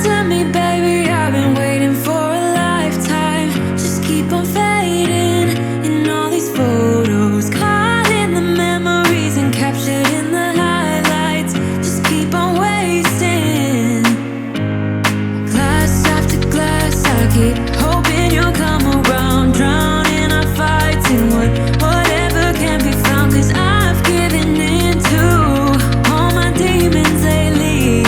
to me, baby, I've been waiting for a lifetime. Just keep on fading in all these photos, caught in the memories and captured in the highlights. Just keep on wasting. Glass after glass, I keep hoping you'll come around, drowning our fights in whatever can be found. 'Cause I've given in to all my demons lately.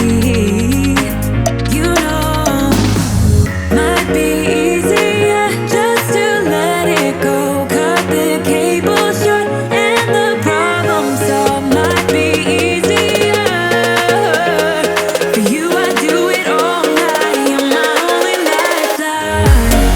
You know, might be easier just to let it go. Cut the cable short and the problem solved. Might be easier for you. I do it all night. You're my only lifeline.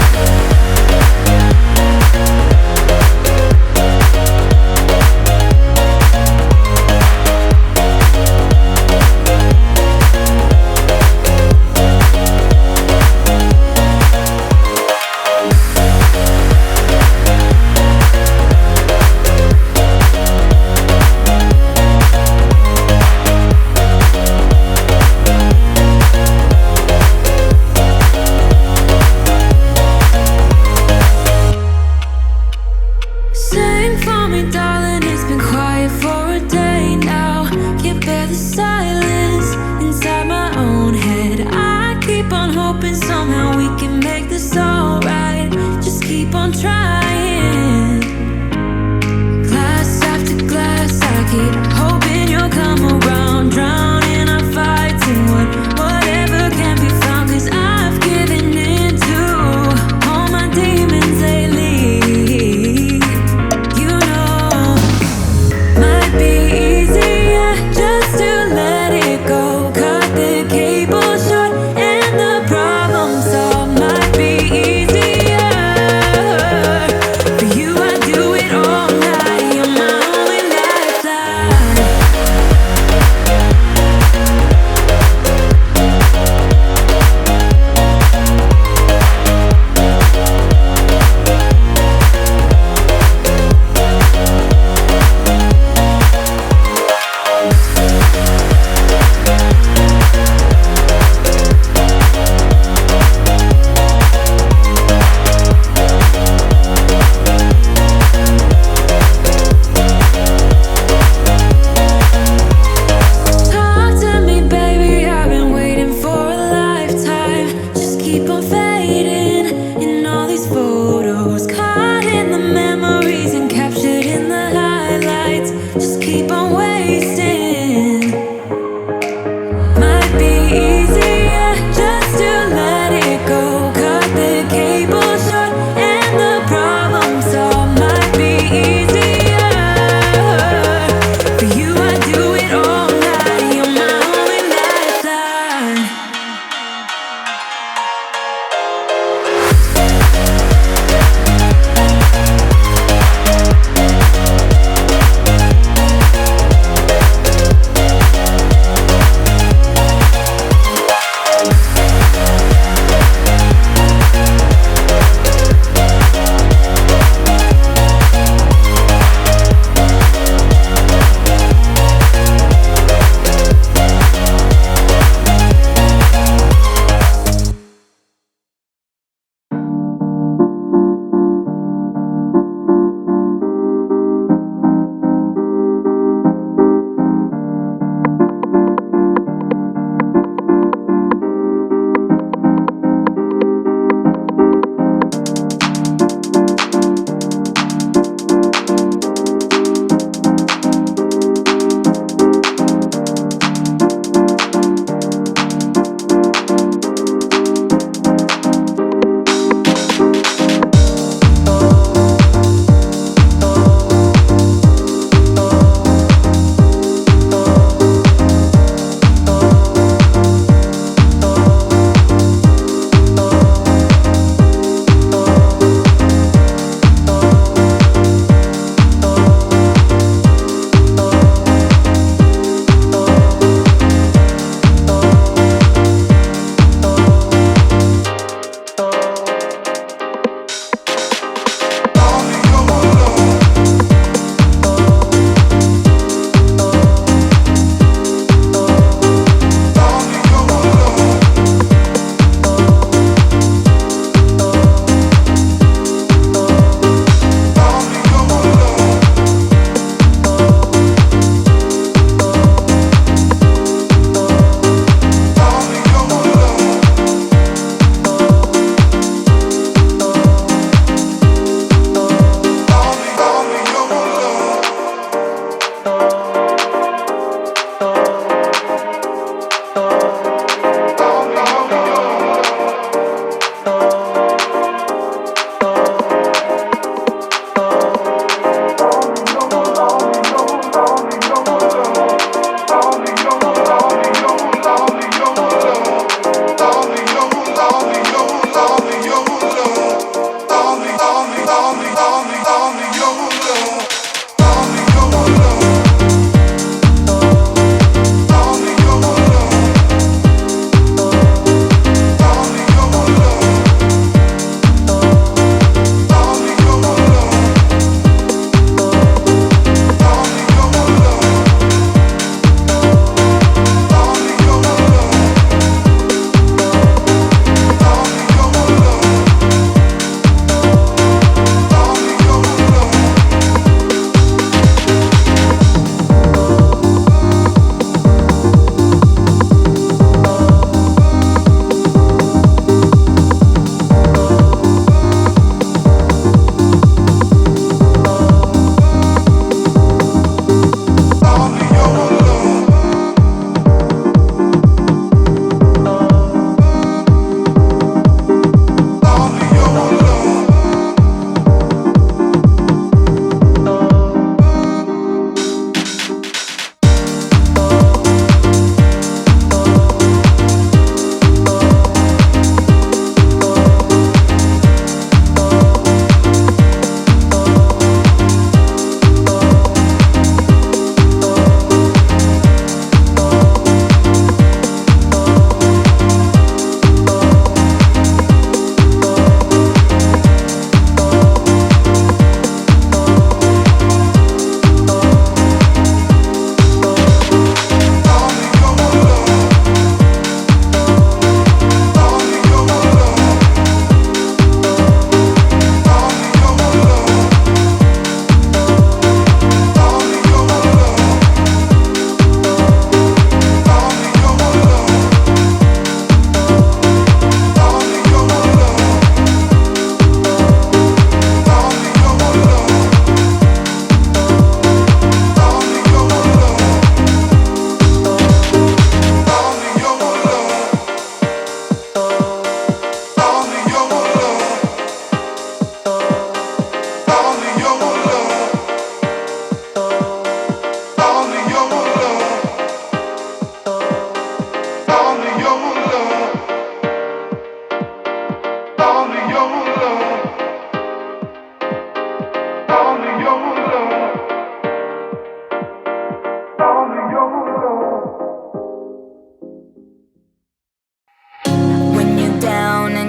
Sing for me, darling, it's been quiet for a day now. Can't bear the silence inside my own head. I keep on hoping somehow we can make this alright. Just keep on trying. Glass after glass, I keep hoping you'll come around, drowning our fights in whatever can be found. 'Cause I've given in to all my demons lately. You know, might be easier just to let it go. Cut the cable short and the problem solved. Might be easier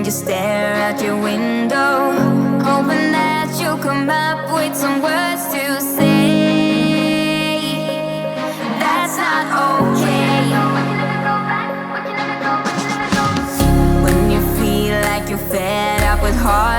you stare out your window, hoping that you'll come up with some words to say. That's not okay. When you feel like you're fed up with hard